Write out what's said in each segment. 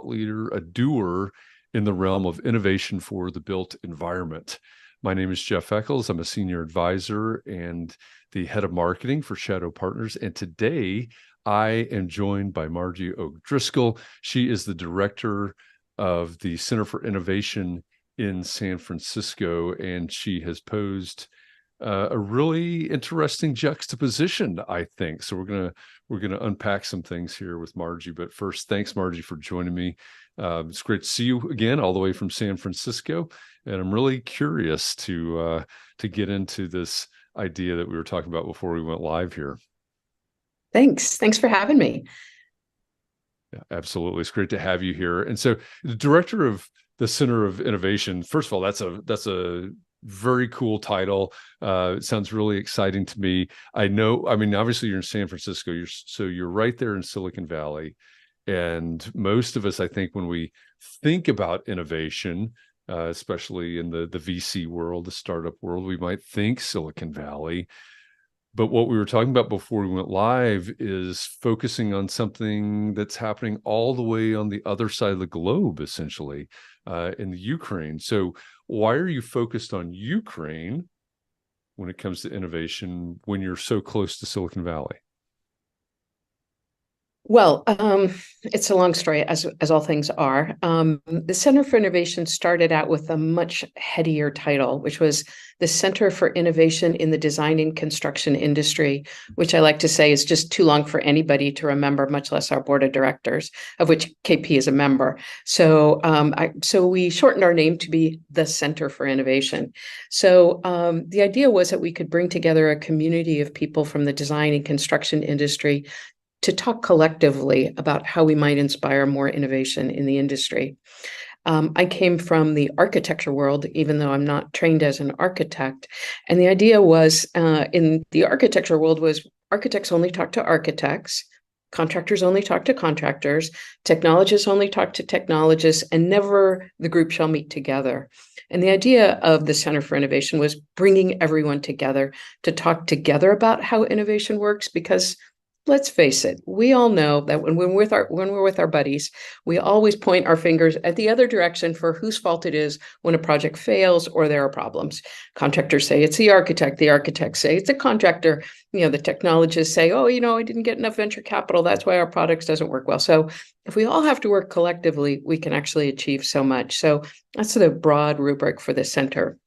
leader, a doer in the realm of innovation for the built environment. My name is Jeff Echols. I'm a senior advisor and the head of marketing for Shadow Partners. And today I am joined by Margie O'Driscoll. She is the director of the Center for Innovation in San Francisco, and she has posed a really interesting juxtaposition, I think. So we're gonna unpack some things here with Margie. But first, thanks, Margie, for joining me. It's great to see you again, all the way from San Francisco, and I'm really curious to get into this idea that we were talking about before we went live here. Thanks for having me. Yeah, absolutely, it's great to have you here. And so, the director of the Center of Innovation. First of all, that's a very cool title. It sounds really exciting to me. I know, I mean, obviously you're in San Francisco, you're right there in Silicon Valley. And most of us, I think, when we think about innovation, especially in the VC world, the startup world, we might think Silicon Valley. But what we were talking about before we went live is focusing on something that's happening all the way on the other side of the globe, essentially, in the Ukraine. So why are you focused on Ukraine when it comes to innovation when you're so close to Silicon Valley? Well, it's a long story, as all things are. The Center for Innovation started out with a much headier title, which was the Center for Innovation in the Design and Construction Industry, which I like to say is just too long for anybody to remember, much less our board of directors, of which KP is a member. So, so we shortened our name to be the Center for Innovation. So the idea was that we could bring together a community of people from the design and construction industry to talk collectively about how we might inspire more innovation in the industry. I came from the architecture world, even though I'm not trained as an architect. And the idea was in the architecture world was architects only talk to architects, contractors only talk to contractors, technologists only talk to technologists, and never the group shall meet together. And the idea of the Center for Innovation was bringing everyone together to talk together about how innovation works, because let's face it, we all know that when we're with our buddies, we always point our fingers at the other direction for whose fault it is when a project fails or there are problems. Contractors say it's the architects say it's the contractor. The technologists say, oh, I didn't get enough venture capital. That's why our products doesn't work well. So if we all have to work collectively, we can actually achieve so much. So that's the broad rubric for the center.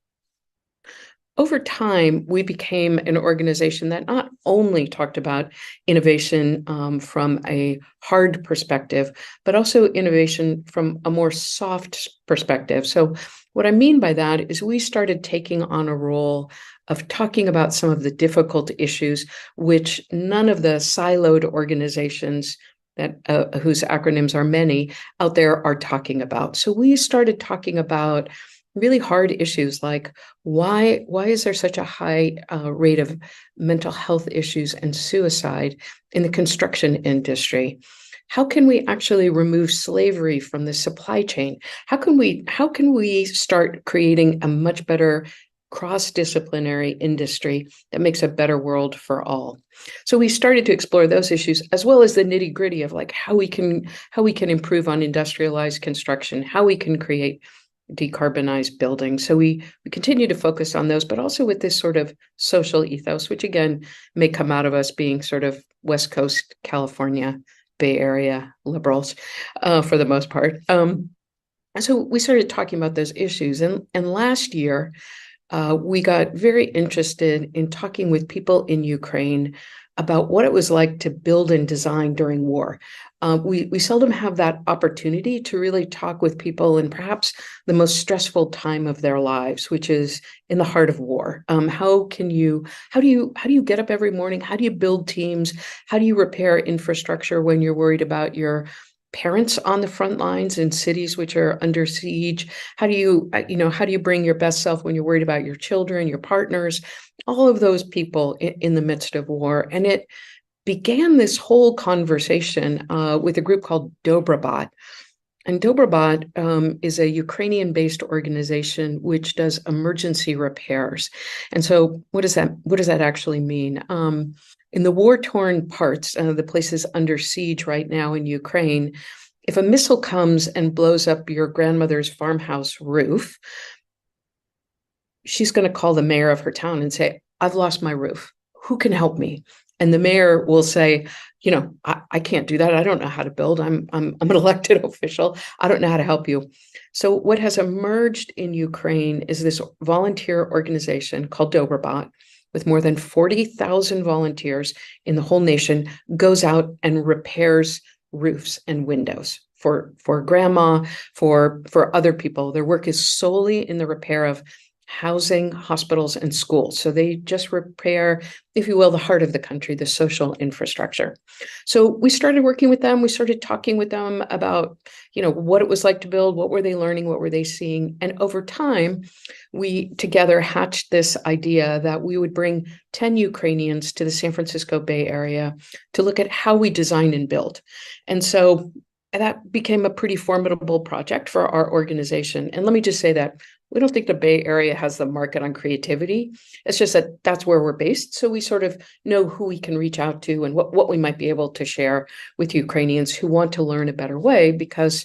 Over time, we became an organization that not only talked about innovation from a hard perspective, but also innovation from a more soft perspective. So what I mean by that is we started taking on a role of talking about some of the difficult issues which none of the siloed organizations that whose acronyms are many out there are talking about. So we started talking about really hard issues like why is there such a high rate of mental health issues and suicide in the construction industry? How can we actually remove slavery from the supply chain? How can we start creating a much better cross-disciplinary industry that makes a better world for all? So we started to explore those issues, as well as the nitty-gritty of like how we can improve on industrialized construction, how we can create decarbonized buildings. So we continue to focus on those, but also with this sort of social ethos, which again may come out of us being sort of West Coast California, Bay Area liberals for the most part. So we started talking about those issues. And last year, we got very interested in talking with people in Ukraine about what it was like to build and design during war. We seldom have that opportunity to really talk with people in perhaps the most stressful time of their lives, which is in the heart of war. How do you get up every morning? How do you build teams? How do you repair infrastructure when you're worried about your parents on the front lines in cities which are under siege? How do you bring your best self when you're worried about your children, your partners, all of those people in the midst of war? And it began this whole conversation with a group called Dobrabot. And Dobrabot is a Ukrainian-based organization which does emergency repairs. And so what does that actually mean? In the war-torn parts, the places under siege right now in Ukraine, if a missile comes and blows up your grandmother's farmhouse roof, she's going to call the mayor of her town and say, I've lost my roof. Who can help me? And the mayor will say, I can't do that. I don't know how to build. I'm an elected official. I don't know how to help you. So what has emerged in Ukraine is this volunteer organization called Dobrobot, with more than 40,000 volunteers in the whole nation, goes out and repairs roofs and windows for grandma, for other people. Their work is solely in the repair of housing, hospitals, and schools. So they just repair, if you will, the heart of the country, the social infrastructure. So we started working with them. We started talking with them about, what it was like to build, what were they learning, what were they seeing. And over time, we together hatched this idea that we would bring 10 Ukrainians to the San Francisco Bay Area to look at how we design and build. And so that became a pretty formidable project for our organization. And let me just say that we don't think the Bay Area has the market on creativity. It's just that that's where we're based. So we sort of know who we can reach out to and what we might be able to share with Ukrainians who want to learn a better way, because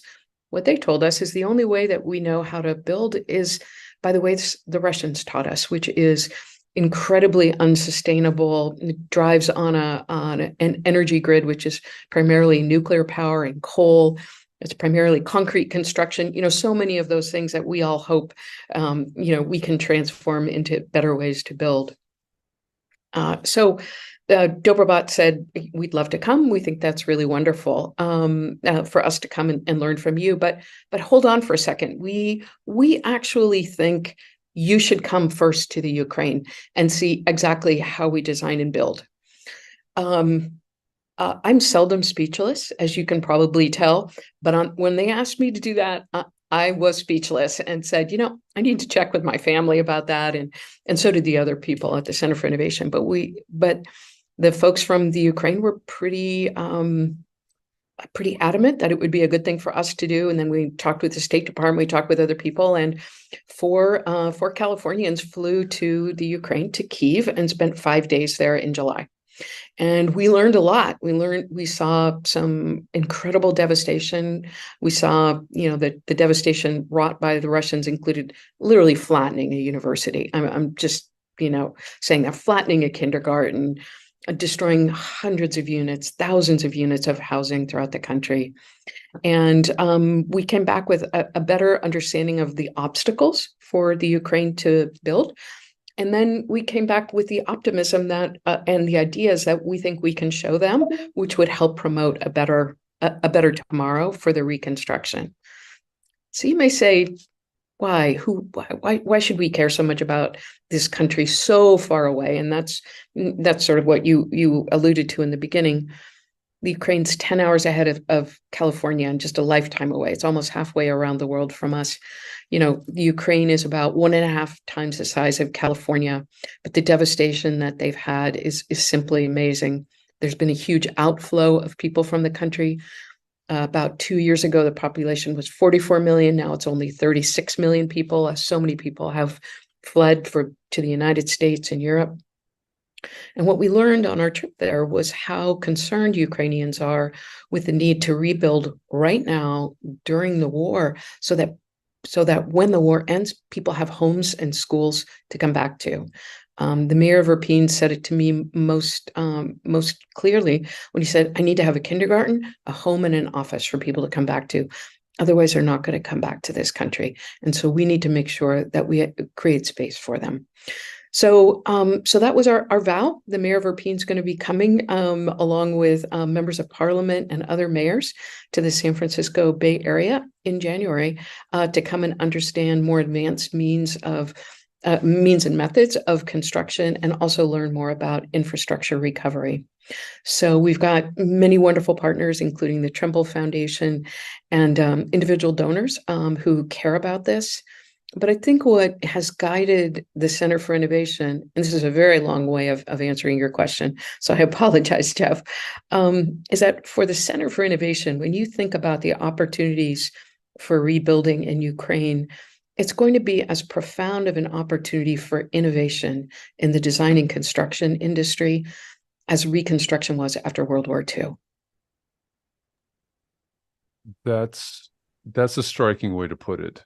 what they told us is the only way that we know how to build is by the way the Russians taught us, which is incredibly unsustainable. It drives on an energy grid, which is primarily nuclear power and coal. It's primarily concrete construction, so many of those things that we all hope, we can transform into better ways to build. So Dobrobot said, we'd love to come. We think that's really wonderful for us to come and learn from you. But hold on for a second. We actually think you should come first to the Ukraine and see exactly how we design and build. I'm seldom speechless, as you can probably tell, but when they asked me to do that, I was speechless and said, I need to check with my family about that, and so did the other people at the Center for Innovation. But the folks from the Ukraine were pretty adamant that it would be a good thing for us to do. And then we talked with the State Department, we talked with other people, and four Californians flew to the Ukraine, to Kyiv, and spent 5 days there in July. And we learned a lot. We saw some incredible devastation. We saw, the devastation wrought by the Russians included literally flattening a university. I'm just, saying that, flattening a kindergarten, destroying hundreds of units, thousands of units of housing throughout the country. And we came back with a better understanding of the obstacles for the Ukraine to build. And then we came back with the optimism that and the ideas that we think we can show them, which would help promote a better tomorrow for the reconstruction. So you may say, why should we care so much about this country so far away? And that's sort of what you alluded to in the beginning. The Ukraine's 10 hours ahead of California and just a lifetime away. It's almost halfway around the world from us. The Ukraine is about 1.5 times the size of California, but the devastation that they've had is simply amazing. There's been a huge outflow of people from the country. About 2 years ago, the population was 44 million. Now it's only 36 million people, as so many people have fled to the United States and Europe. And what we learned on our trip there was how concerned Ukrainians are with the need to rebuild right now during the war, so that when the war ends, people have homes and schools to come back to. The mayor of Irpin said it to me most clearly when he said, I need to have a kindergarten, a home, and an office for people to come back to. Otherwise, they're not going to come back to this country. And so we need to make sure that we create space for them. So that was our vow. The mayor of Irpin is going to be coming along with members of parliament and other mayors to the San Francisco Bay Area in January to come and understand more advanced means and methods of construction, and also learn more about infrastructure recovery. So we've got many wonderful partners, including the Trumbull Foundation and individual donors who care about this. But I think what has guided the Center for Innovation, and this is a very long way of answering your question, so I apologize, Jeff, is that for the Center for Innovation, when you think about the opportunities for rebuilding in Ukraine, it's going to be as profound of an opportunity for innovation in the design and construction industry as reconstruction was after World War II. That's that's a striking way to put it.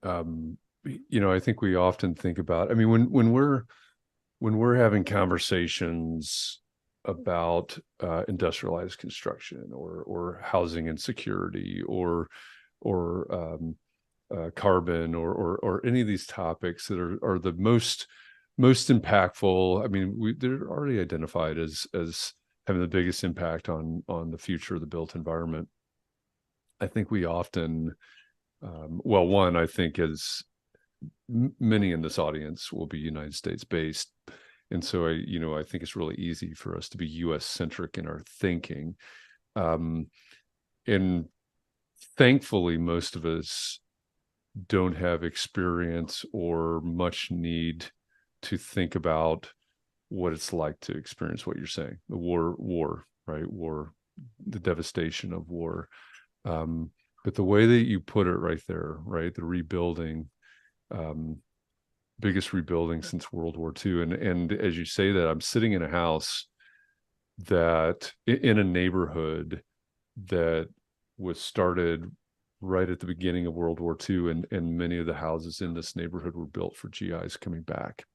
Um, I think we often think about, I mean, when we're having conversations about industrialized construction or housing insecurity or carbon or any of these topics that are the most impactful. I mean, they're already identified as having the biggest impact on the future of the built environment. I think we often, well, one, I think as many in this audience will be United States based. And so I think it's really easy for us to be US centric in our thinking. Um, and thankfully, most of us don't have experience or much need to think about what it's like to experience what you're saying. The war, right? War, the devastation of war. But the way that you put it right there, right? The rebuilding, um, biggest rebuilding since World War II. And as you say that, I'm sitting in a house that in a neighborhood that was started right at the beginning of World War II, and many of the houses in this neighborhood were built for GIs coming back.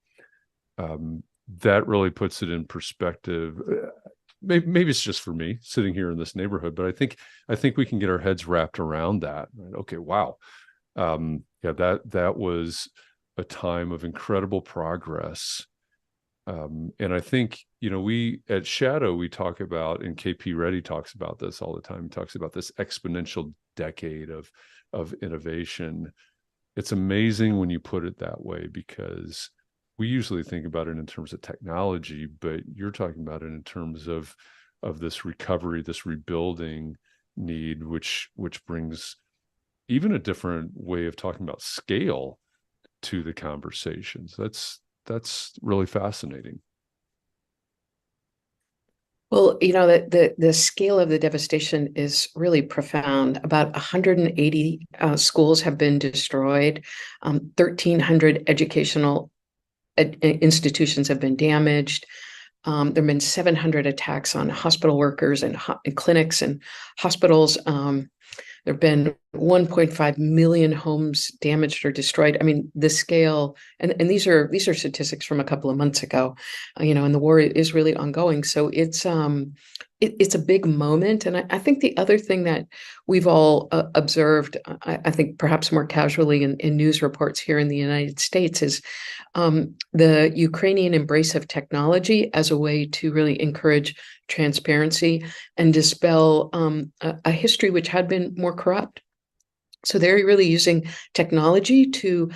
That really puts it in perspective. Maybe it's just for me sitting here in this neighborhood, but I think we can get our heads wrapped around that. Right? Okay, wow, yeah, that was a time of incredible progress. And I think, we at Shadow, we talk about, and KP Reddy talks about this all the time. He talks about this exponential decade of innovation. It's amazing when you put it that way, because we usually think about it in terms of technology, but you're talking about it in terms of this recovery, this rebuilding need, which brings even a different way of talking about scale to the conversations. That's really fascinating. Well, the scale of the devastation is really profound. About 180 schools have been destroyed. 1,300 educational institutions have been damaged. There have been 700 attacks on hospital workers and clinics and hospitals. There have been 1.5 million homes damaged or destroyed. I mean, the scale, and these are statistics from a couple of months ago, and the war is really ongoing. So it's a big moment. And I think the other thing that we've all observed, I think perhaps more casually in news reports here in the United States, is the Ukrainian embrace of technology as a way to really encourage transparency and dispel a history which had been more corrupt. So they're really using technology to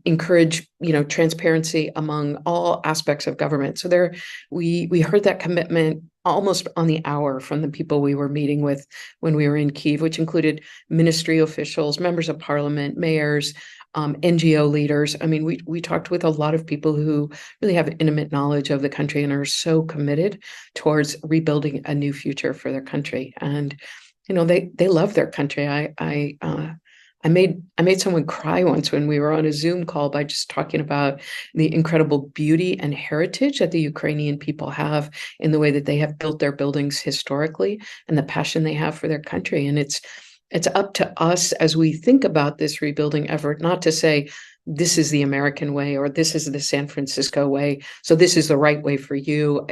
encourage, transparency among all aspects of government. So we heard that commitment almost on the hour from the people we were meeting with when we were in Kyiv, which included ministry officials, members of parliament, mayors, NGO leaders. I mean, we talked with a lot of people who really have intimate knowledge of the country and are so committed towards rebuilding a new future for their country. And they love their country. I made someone cry once when we were on a Zoom call by just talking about the incredible beauty and heritage that the Ukrainian people have in the way that they have built their buildings historically and the passion they have for their country. And it's up to us as we think about this rebuilding effort, not to say this is the American way or this is the San Francisco way, so this is the right way for you.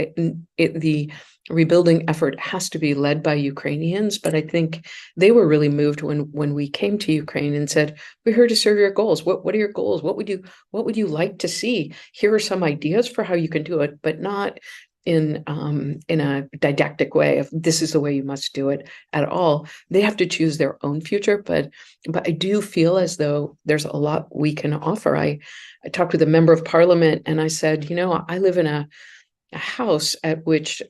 The rebuilding effort has to be led by Ukrainians, but I think they were really moved when we came to Ukraine and said, "We're here to serve your goals. What are your goals? What would you like to see? Here are some ideas for how you can do it, but not in a didactic way of this is the way you must do it at all." They have to choose their own future, but I do feel as though there's a lot we can offer. I talked with a member of parliament and I said, I live in a house at which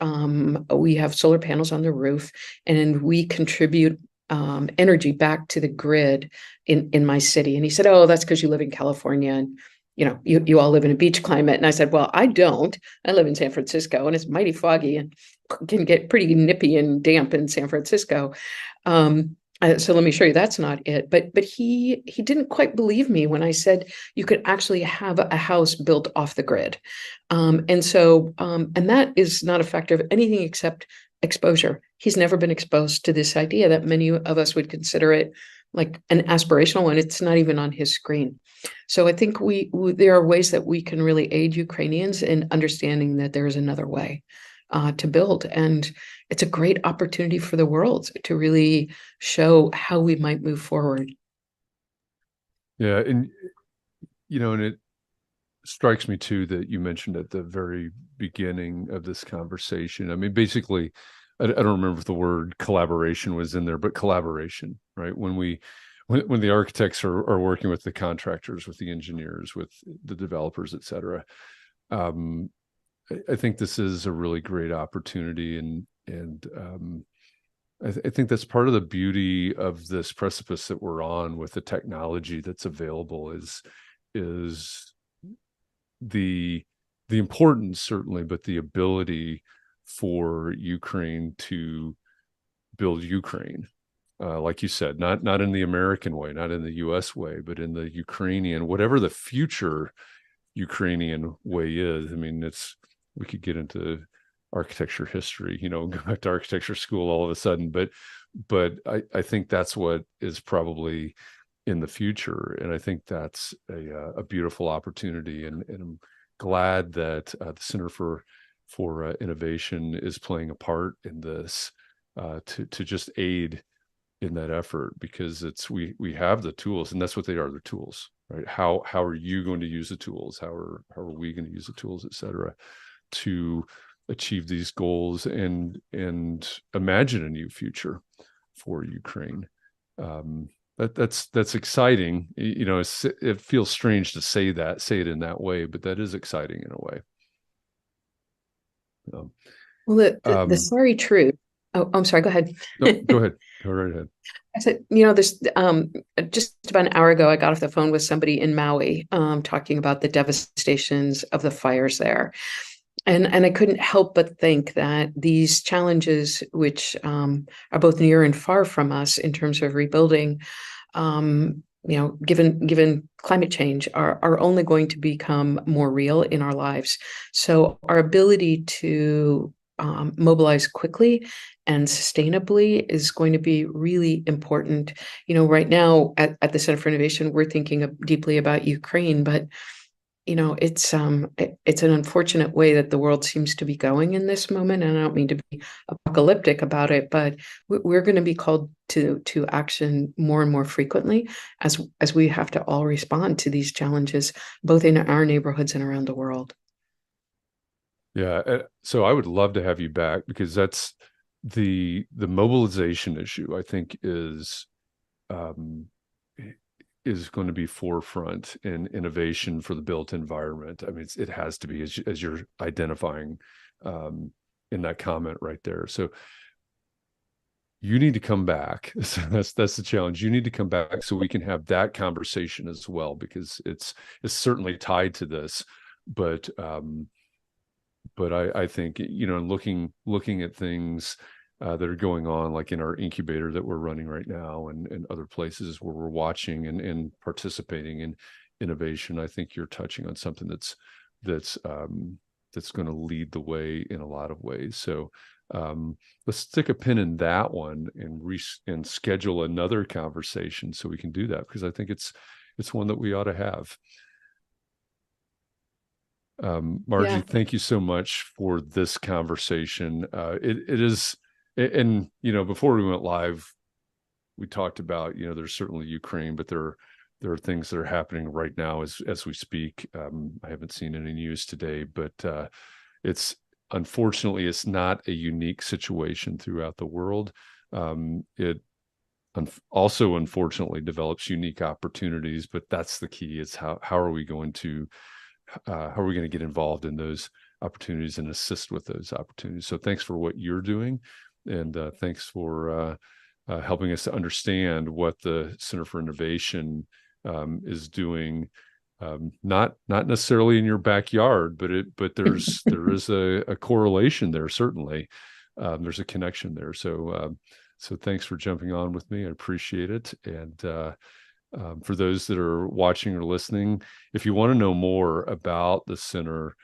we have solar panels on the roof, and we contribute energy back to the grid in my city. And he said, "Oh, that's because you live in California and you all live in a beach climate." And I said, "Well, I don't. I live in San Francisco, and it's mighty foggy and can get pretty nippy and damp in San Francisco. So let me show you that's not it." But he didn't quite believe me when I said you could actually have a house built off the grid. And that is not a factor of anything except exposure. He's never been exposed to this idea that many of us would consider it like an aspirational one. It's not even on his screen. So I think there are ways that we can really aid Ukrainians in understanding that there is another way to build. And it's a great opportunity for the world to really show how we might move forward. Yeah, and it strikes me too that you mentioned at the very beginning of this conversation. I mean, basically, I don't remember if the word collaboration was in there, but collaboration, right? When the architects are working with the contractors, with the engineers, with the developers, et cetera. I think this is a really great opportunity, and I think that's part of the beauty of this precipice that we're on with the technology that's available is the importance certainly, but the ability for Ukraine to build Ukraine. Like you said, not in the American way, not in the U.S. way, but in the Ukrainian, whatever the future Ukrainian way is. I mean, we could get into architecture history, go back to architecture school all of a sudden, but I think that's what is probably in the future, and I think that's a beautiful opportunity, and I'm glad that the Center for Innovation is playing a part in this to just aid in that effort, because we have the tools, and that's what they are, the tools, right? How are you going to use the tools? How are we going to use the tools, et cetera, to achieve these goals and imagine a new future for Ukraine? That's exciting. It feels strange to say it in that way, but that is exciting in a way. Well, the sorry truth. Oh, I'm sorry. Go ahead. No, go ahead. Go right ahead. I said, this just about an hour ago, I got off the phone with somebody in Maui, talking about the devastations of the fires there. And I couldn't help but think that these challenges, which are both near and far from us in terms of rebuilding, given climate change, are only going to become more real in our lives. So our ability to mobilize quickly and sustainably is going to be really important. Right now at the Center for Innovation, we're thinking deeply about Ukraine, but it's an unfortunate way that the world seems to be going in this moment. And I don't mean to be apocalyptic about it, but we're going to be called to action more and more frequently as we have to all respond to these challenges, both in our neighborhoods and around the world. Yeah, so I would love to have you back, because that's the mobilization issue, I think, is going to be forefront in innovation for the built environment. I mean, it has to be, as you're identifying in that comment right there. So you need to come back. So that's the challenge. You need to come back so we can have that conversation as well, because it's certainly tied to this. But I think, looking at things that are going on, like in our incubator that we're running right now, and other places where we're watching and participating in innovation, I think you're touching on something that's going to lead the way in a lot of ways. So let's stick a pin in that one and schedule another conversation so we can do that, because I think it's one that we ought to have. Margie, Yeah. thank you so much for this conversation. It is, and before we went live, we talked about, there's certainly Ukraine, but there are things that are happening right now as we speak. I haven't seen any news today, but unfortunately it's not a unique situation throughout the world. It also unfortunately develops unique opportunities, but that's the key. It's how are we going to get involved in those opportunities and assist with those opportunities. So thanks for what you're doing, and thanks for helping us to understand what the Center for Innovation is doing. Not necessarily in your backyard, but there is a correlation there. Certainly, there's a connection there. So thanks for jumping on with me. I appreciate it. And for those that are watching or listening, if you want to know more about the center,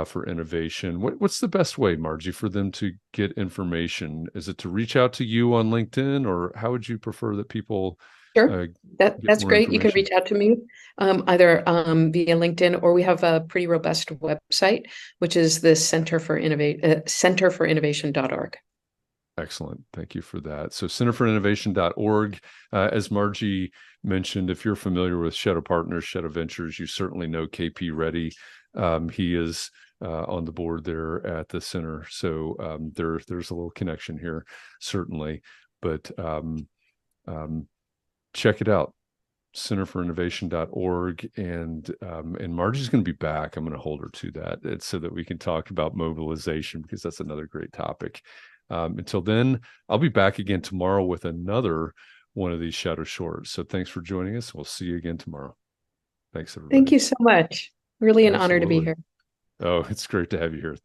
for Innovation. What's the best way, Margie, for them to get information? Is it to reach out to you on LinkedIn, or how would you prefer that people Sure. uh, get That's more great. You can information? reach out to me either via LinkedIn, or we have a pretty robust website, which is the centerforinnovation.org. Excellent. Thank you for that. So centerforinnovation.org. As Margie mentioned, if you're familiar with Shadow Partners, Shadow Ventures, you certainly know KP Reddy. He is on the board there at the center. So there's a little connection here, certainly. But check it out, centerforinnovation.org. And Margie's going to be back. I'm going to hold her to that. It's so that we can talk about mobilization, because that's another great topic. Until then, I'll be back again tomorrow with another one of these Shadow Shorts. So thanks for joining us. We'll see you again tomorrow. Thanks, everybody. Thank you so much. Really an honor to be Absolutely. here. Oh, it's great to have you here.